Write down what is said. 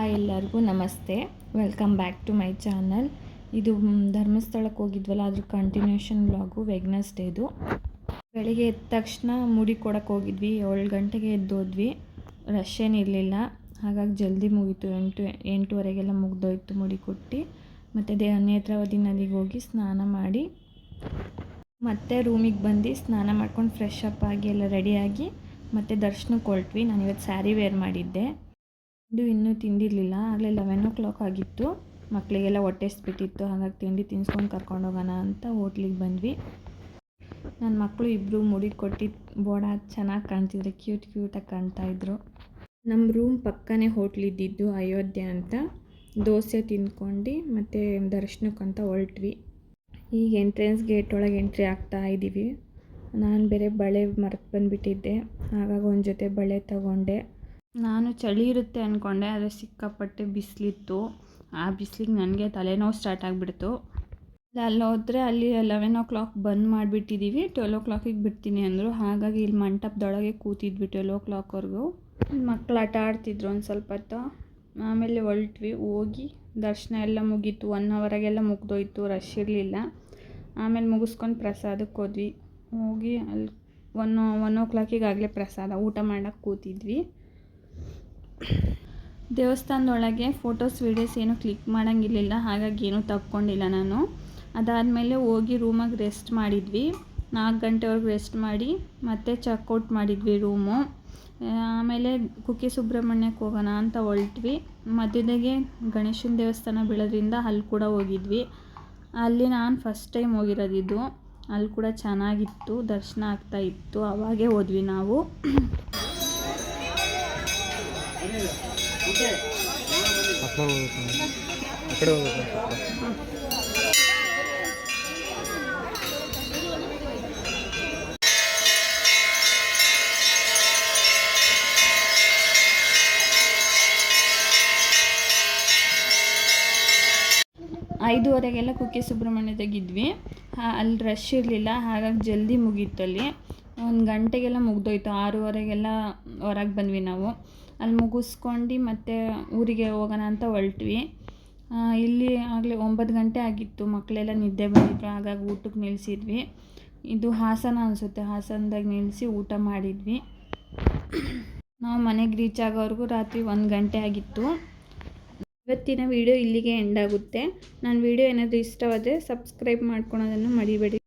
Hi ಎಲ್ಲರಿಗೂ ನಮಸ್ತೆ. Welcome back to my channel. ಇದು ಧರ್ಮಸ್ಥಳಕ್ಕೆ ಹೋಗಿದ್ವಲ್ಲ, ಅದ್ರ ಕಂಟಿನ್ಯೂಷನ್ ವ್ಲಾಗು. ವೆಡ್ನೆಸ್ಡೇದು ಬೆಳಿಗ್ಗೆ ಎದ್ದ ತಕ್ಷಣ ಮುಡಿ ಕೊಡೋಕ್ಕೆ ಹೋಗಿದ್ವಿ. 7 ಗಂಟೆಗೆ ಎದ್ದೋದ್ವಿ. ರಶ್ ಏನಿರಲಿಲ್ಲ, ಹಾಗಾಗಿ ಜಲ್ದಿ ಮುಗೀತು. 8-8:30ಗೆಲ್ಲ ಮುಗ್ದೋಯ್ತು ಮುಡಿ ಕೊಟ್ಟು. ಮತ್ತು ನೇತ್ರಾವತಿ ನದಿಗೆ ಹೋಗಿ ಸ್ನಾನ ಮಾಡಿ ಮತ್ತೆ ರೂಮಿಗೆ ಬಂದು ಸ್ನಾನ ಮಾಡ್ಕೊಂಡು ಫ್ರೆಶ್ ಅಪ್ ಆಗಿ ಎಲ್ಲ ರೆಡಿಯಾಗಿ ಮತ್ತು ದರ್ಶನಕ್ಕೆ ಹೊರಟ್ವಿ. ನಾನಿವತ್ತು ಸ್ಯಾರಿ ವೇರ್ ಮಾಡಿದ್ದೆ. ಇನ್ನೂ ತಿಂದಿರಲಿಲ್ಲ. ಆಗಲೇ 11 o'clock ಆಗಿತ್ತು. ಮಕ್ಕಳಿಗೆಲ್ಲ ಹೊಟ್ಟೆ ಹಸ್ಬಿಟ್ಟಿತ್ತು. ಹಾಗಾಗಿ ತಿಂಡಿ ತಿನ್ಸ್ಕೊಂಡು ಕರ್ಕೊಂಡು ಹೋಗೋಣ ಅಂತ ಹೋಟ್ಲಿಗೆ ಬಂದ್ವಿ. ನನ್ನ ಮಕ್ಕಳು ಇಬ್ಬರು ಮುಡಿ ಕೊಟ್ಟು ಬೋಡ ಚೆನ್ನಾಗಿ ಕಾಣ್ತಿದ್ರು, ಕ್ಯೂಟಾಗಿ ಕಾಣ್ತಾಯಿದ್ರು. ನಮ್ಮ ರೂಮ್ ಪಕ್ಕನೇ ಹೋಟ್ಲಿದ್ದಿದ್ದು, ಅಯೋಧ್ಯೆ ಅಂತ. ದೋಸೆ ತಿಂದ್ಕೊಂಡು ಮತ್ತು ದರ್ಶನಕ್ಕಂತ ಹೊರಟ್ವಿ. ಈಗ ಎಂಟ್ರೆನ್ಸ್ ಗೇಟ್ ಒಳಗೆ ಎಂಟ್ರಿ ಆಗ್ತಾ ಇದ್ದೀವಿ. ನಾನು ಬೇರೆ ಬಳೆ ಮರೆತು ಬಂದುಬಿಟ್ಟಿದ್ದೆ. ಹಾಗಾಗಿ ಒಂದು ಜೊತೆ ಬಳೆ ತಗೊಂಡೆ. ನಾನು ಚಳಿ ಇರುತ್ತೆ ಅಂದ್ಕೊಂಡೆ, ಆದರೆ ಸಿಕ್ಕಾಪಟ್ಟೆ ಬಿಸಿಲಿತ್ತು. ಆ ಬಿಸಿಲಿಗೆ ನನಗೆ ತಲೆನೋವು ಸ್ಟಾರ್ಟ್ ಆಗಿಬಿಡ್ತು. ಅಲ್ಲಿ ಹೋದರೆ ಅಲ್ಲಿ 11 o'clock ಬಂದ್ ಮಾಡಿಬಿಟ್ಟಿದ್ದೀವಿ. 12 o'clock ಬಿಡ್ತೀನಿ ಅಂದರು. ಹಾಗಾಗಿ ಇಲ್ಲಿ ಮಂಟಪದೊಳಗೆ ಕೂತಿದ್ವಿ 12 o'clockವರೆಗೂ. ಮಕ್ಕಳು ಆಟ ಆಡ್ತಿದ್ರು ಒಂದು ಸ್ವಲ್ಪ ಹೊತ್ತು. ಆಮೇಲೆ ಹೊರಟ್ವಿ. ಹೋಗಿ ದರ್ಶನ ಎಲ್ಲ ಮುಗೀತು. 1 hourಗೆಲ್ಲ ಮುಗ್ದೋಯ್ತು, ರಶ್ ಇರಲಿಲ್ಲ. ಆಮೇಲೆ ಮುಗಿಸ್ಕೊಂಡು ಪ್ರಸಾದಕ್ಕೆ ಹೋದ್ವಿ. ಹೋಗಿ ಅಲ್ಲಿ 1 o'clock ಆಗಲೇ ಪ್ರಸಾದ ಊಟ ಮಾಡೋಕ್ಕೆ ಕೂತಿದ್ವಿ. ದೇವಸ್ಥಾನದೊಳಗೆ ಫೋಟೋಸ್ ವೀಡಿಯೋಸ್ ಏನೂ ಕ್ಲಿಕ್ ಮಾಡೋಂಗಿರಲಿಲ್ಲ, ಹಾಗಾಗಿ ಏನೂ ತಗೊಂಡಿಲ್ಲ ನಾನು. ಅದಾದಮೇಲೆ ಹೋಗಿ ರೂಮಾಗಿ ರೆಸ್ಟ್ ಮಾಡಿದ್ವಿ. 4 ಗಂಟೆವರೆಗೂ ರೆಸ್ಟ್ ಮಾಡಿ ಮತ್ತೆ ಚೆಕ್ಔಟ್ ಮಾಡಿದ್ವಿ ರೂಮು. ಆಮೇಲೆ ಕುಕ್ಕೆ ಸುಬ್ರಹ್ಮಣ್ಯಕ್ಕೆ ಹೋಗೋಣ ಅಂತ ಹೊರಟ್ವಿ. ಮಧ್ಯದಾಗೆ ಗಣೇಶನ ದೇವಸ್ಥಾನ ಬೀಳೋದ್ರಿಂದ ಅಲ್ಲಿ ಕೂಡ ಹೋಗಿದ್ವಿ. ಅಲ್ಲಿ ನಾನು ಫಸ್ಟ್ ಟೈಮ್ ಹೋಗಿರೋದಿದ್ದು. ಅಲ್ಲಿ ಕೂಡ ಚೆನ್ನಾಗಿತ್ತು, ದರ್ಶನ ಆಗ್ತಾಯಿತ್ತು. ಅವಾಗೇ ಹೋದ್ವಿ ನಾವು. 5:15 ಕುಕ್ಕೆ ಸುಬ್ರಹ್ಮಣ್ಯದಾಗಿದ್ವಿ. ಅಲ್ಲಿ ರಶ್ ಇರಲಿಲ್ಲ, ಹಾಗಾಗಿ ಜಲ್ದಿ ಮುಗೀತಲ್ಲಿ. 1 ಗಂಟೆಗೆಲ್ಲ ಮುಗ್ದೋಯ್ತು. 6:15ಗೆಲ್ಲ ಹೊರಗೆ ಬಂದ್ವಿ ನಾವು. ಅಲ್ಲಿ ಮುಗಿಸ್ಕೊಂಡು ಮತ್ತೆ ಊರಿಗೆ ಹೋಗೋಣ ಅಂತ ಹೊರಟ್ವಿ. ಇಲ್ಲಿ ಆಗಲೇ 9 ಗಂಟೆ ಆಗಿತ್ತು. ಮಕ್ಕಳೆಲ್ಲ ನಿದ್ದೆ ಬಂದಿದ್ರು, ಹಾಗಾಗಿ ಊಟಕ್ಕೆ ನಿಲ್ಲಿಸಿದ್ವಿ. ಇದು ಹಾಸನ ಅನಿಸುತ್ತೆ. ಹಾಸನದಾಗ ನಿಲ್ಲಿಸಿ ಊಟ ಮಾಡಿದ್ವಿ. ನಾವು ಮನೆಗೆ ರೀಚ್ ಆಗೋವರೆಗೂ ರಾತ್ರಿ 1 ಗಂಟೆ ಆಗಿತ್ತು. ಇವತ್ತಿನ ವಿಡಿಯೋ ಇಲ್ಲಿಗೆ ಎಂಡ್ ಆಗುತ್ತೆ. ನನ್ನ ವಿಡಿಯೋ ಏನಾದರೂ ಇಷ್ಟವಾದರೆ ಸಬ್ಸ್ಕ್ರೈಬ್ ಮಾಡ್ಕೊಳೋದನ್ನು ಮರಿಬೇಡಿ.